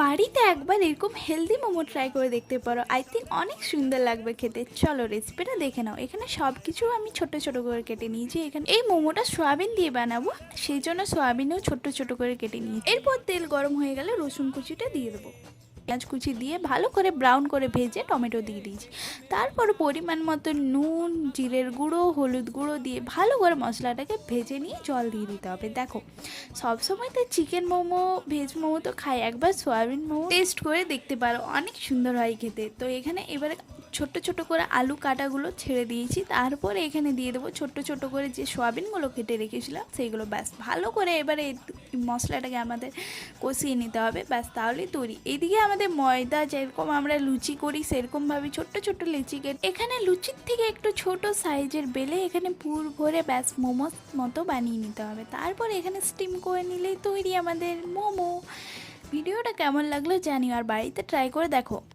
বাড়িতে একবার এরকম হেলদি মোমো ট্রাই করে দেখতে পারো। আই থিঙ্ক অনেক সুন্দর লাগবে খেতে। চলো রেসিপিটা দেখে নাও। এখানে সব কিছু আমি ছোট ছোট করে কেটে নিয়েছি। এখানে এই মোমোটা সয়াবিন দিয়ে বানাবো, সেই জন্য সয়াবিনও ছোট ছোট করে কেটে নিয়েছি। এরপর তেল গরম হয়ে গেলে রসুন কুচিটা দিয়ে দেবো, পেঁয়াজ কুচি দিয়ে ভালো করে ব্রাউন করে ভেজে টমেটো দিয়ে দিয়েছি। তারপর পরিমাণ মতো নুন, জিরের গুঁড়ো, হলুদ গুঁড়ো দিয়ে ভালো করে মশলাটাকে ভেজে নিয়ে জল দিয়ে দিতে হবে। দেখো সবসময় তো চিকেন মোমো, ভেজ মোমো তো খাই, একবার সয়াবিন মোমো টেস্ট করে দেখতে পারো, অনেক সুন্দর হয় খেতে। তো এখানে এবারে ছোট ছোট করে আলু কাটাগুলো ছেড়ে দিয়েছি। তারপরে এখানে দিয়ে দেবো ছোট ছোট করে যে সয়াবিনগুলো কেটে রেখেছিলাম সেইগুলো। ব্যাস ভালো করে এবারে মশলাটাকে আমাদের কষিয়ে নিতে হবে, ব্যাস তাহলেই তৈরি। এইদিকে আমাদের ময়দা যেরকম আমরা লুচি করি সেরকমভাবে ছোট্ট ছোট্ট লুচি কেটে এখানে লুচির থেকে একটু ছোট সাইজের বেলে এখানে পুর ভরে ব্যাস মোমোর মতো বানিয়ে নিতে হবে। তারপর এখানে স্টিম করে নিলেই তৈরি আমাদের মোমো। ভিডিওটা কেমন লাগলো জানিও, আর বাড়িতে ট্রাই করে দেখো।